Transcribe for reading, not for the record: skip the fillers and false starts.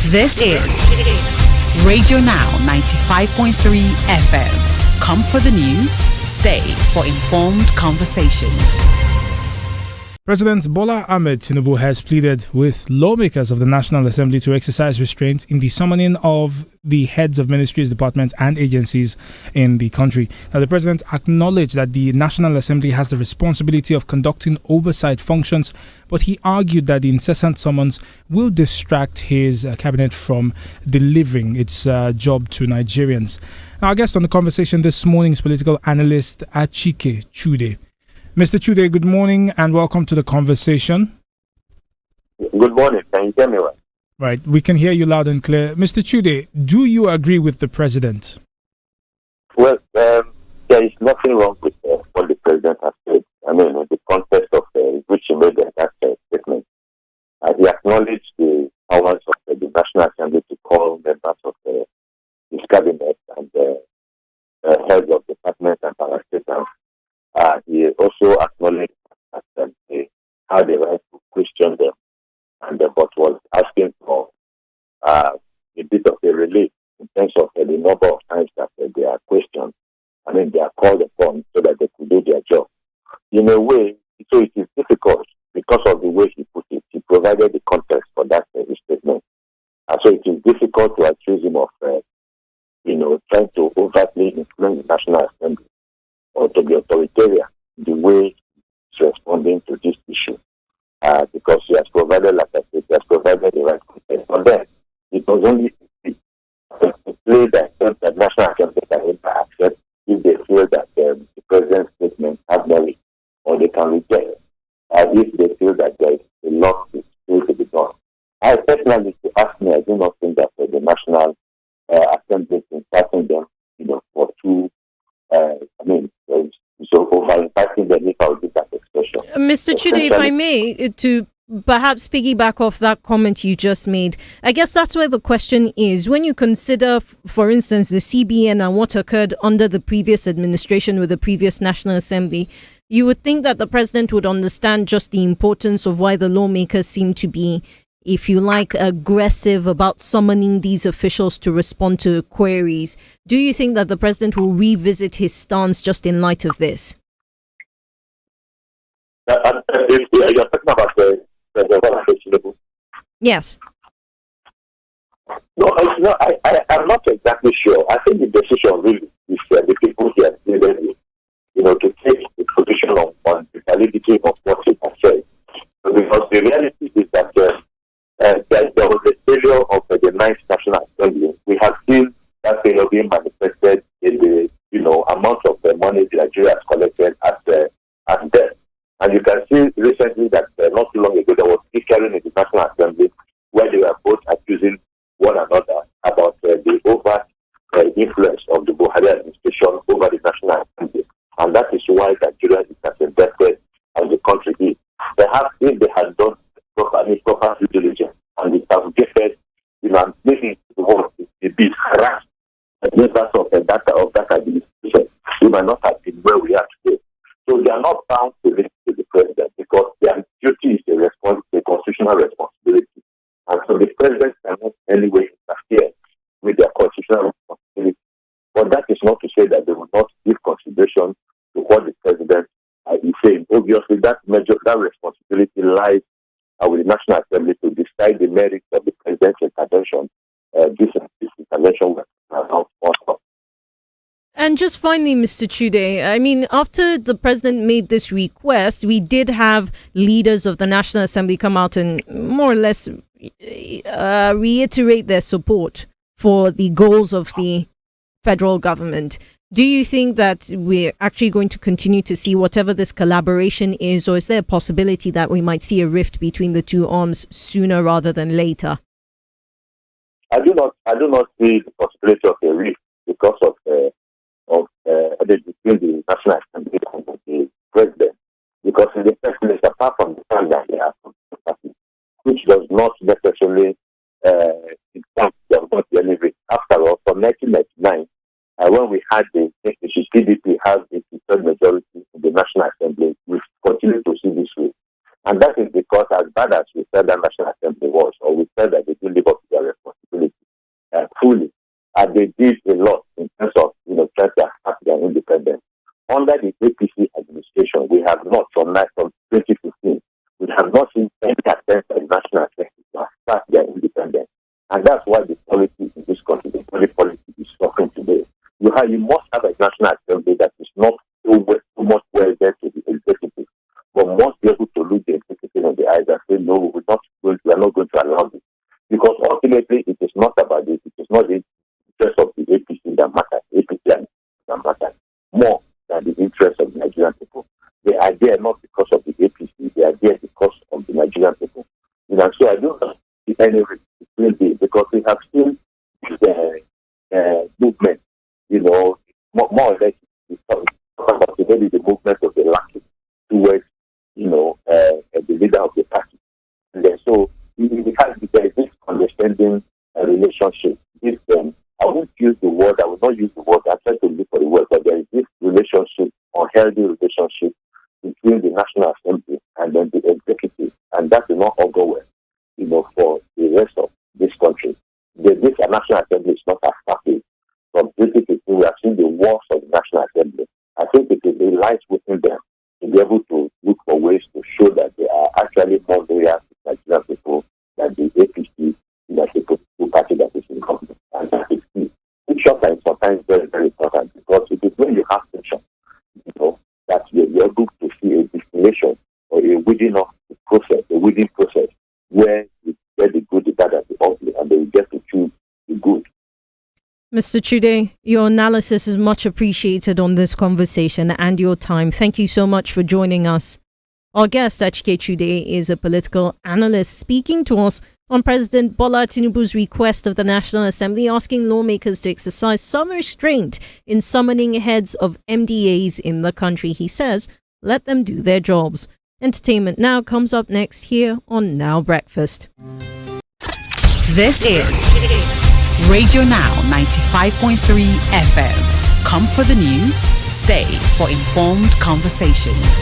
This is Radio Now 95.3 FM. Come for the news, stay for informed conversations. President Bola Ahmed Tinubu has pleaded with lawmakers of the National Assembly to exercise restraint in the summoning of the heads of ministries, departments and agencies in the country. Now, the president acknowledged that the National Assembly has the responsibility of conducting oversight functions, but he argued that the incessant summons will distract his cabinet from delivering its job to Nigerians. Now, our guest on the conversation this morning is political analyst Achike Chude. Mr. Chude, good morning and welcome to the conversation. Good morning. Can you hear me well? Right, we can hear you loud and clear. Mr. Chude, do you agree with the president? Well, there is nothing wrong with what the president has said. I mean, in the context of which he made that statement. He acknowledged the powers of the National Assembly to call members of his cabinet and heads of departments and parastatals. He also acknowledged that they had the right to question them, and but was asking for a bit of a relief in terms of the number of times that they are questioned. I mean, they are called upon so that they could do their job. In a way, so it is difficult because of the way he put it. He provided the context for that statement. So it is difficult to accuse him of, trying to overtly influence the National Assembly or to be authoritarian the way he's responding to this issue. Because he has provided, like I said, he has provided the right context. But then, it was only to play that the National Assembly can accept if they feel that the president's statement have merit, or they can reject if they feel that there is a lot still to be done. I personally, to ask me, I do not think that the National Assembly is inviting them, for two. So over-inviting them, if I would use that expression. Mr. Chude, if I may, to perhaps piggyback off that comment you just made, I guess that's where the question is. When you consider, for instance, the CBN and what occurred under the previous administration with the previous National Assembly, you would think that the president would understand just the importance of why the lawmakers seem to be, if you like, aggressive about summoning these officials to respond to queries. Do you think that the president will revisit his stance just in light of this? You're talking about the Bola Ahmed Tinubu. Yes. No, I'm not exactly sure. I think the decision really is the people here needed, to take the position on the validity of what he has said. Because the reality is that there was a failure of the ninth National Assembly. We have seen that failure being manifested in the amount of the money Nigeria has collected as debt. And you can see recently that not too long ago there was bickering in the National Assembly where they were both accusing one another about the overt influence of the Buhari administration over the National Assembly. And that is why Nigeria is as indebted as the country is. Perhaps if they had done proper due diligence and it has given, and maybe the big harassed members of that administration, we might not have been where we are today. So they are not bound to listen to the president because their duty is a constitutional responsibility. And so the president cannot in any way interfere with their constitutional responsibility. But that is not to say that they will not give consideration to what the president is saying. Obviously, that responsibility lies with the National Assembly to decide the merits of the president's intervention. This intervention was not possible. And just finally, Mr. Chude, I mean, after the president made this request, we did have leaders of the National Assembly come out and more or less reiterate their support for the goals of the federal government. Do you think that we're actually going to continue to see whatever this collaboration is, or is there a possibility that we might see a rift between the two arms sooner rather than later? I do not see the possibility of a rift because of between the National Assembly and the president. Because in the first place, apart from the fact that they are from the party, which does not necessarily any rift. After all, from 1999. When we had the PDP have the third majority in the National Assembly, we continue to see this way. And that is because as bad as we said that National Assembly was, or we said that they didn't live up to their responsibility, and they did a lot in terms of, trying to have their independence. Under the APC administration, we have not, from 2015, we have not seen any attempt at national assembly to start their independence. And that's why the policy in this country, the policy is suffering today. You must have a national assembly that is not too much well there to the executive, but must be able to look the executive in the eyes and say, no, we are not going to allow this. Because ultimately, it is not about this. It is not the interest of the APC that matters. APC that matters more than the interest of the Nigerian people. They are there not because of the APC. They are there because of the Nigerian people. So I don't see any risk. It will be because we have seen the movement. More or less, it's about maybe the movement of the lacking towards, the leader of the party. And then, so there is this understanding relationship. I won't use the word, I will not use the word, I try to look for the word, but there is this relationship, unhealthy relationship between the National Assembly and then the executive, and that will not all go well, for the rest of this country. This National Assembly is not as happy. From 2015, we have seen the works of the National Assembly. I think it is a light within them to be able to look for ways to show that they are actually more loyal to Nigerian people than the APC, that the political party that is in government. And that is key. Pictures are sometimes very, very important because it is when you have pictures, that you're able to see a distillation or a weeding process where you get the good, the bad, and the ugly, and then you get to choose the good. Mr. Chude, your analysis is much appreciated on this conversation and your time. Thank you so much for joining us. Our guest, Achike Chude, is a political analyst speaking to us on President Bola Tinubu's request of the National Assembly asking lawmakers to exercise some restraint in summoning heads of MDAs in the country. He says, let them do their jobs. Entertainment Now comes up next here on Now Breakfast. This is Radio Now 95.3 FM. Come for the news, stay for informed conversations.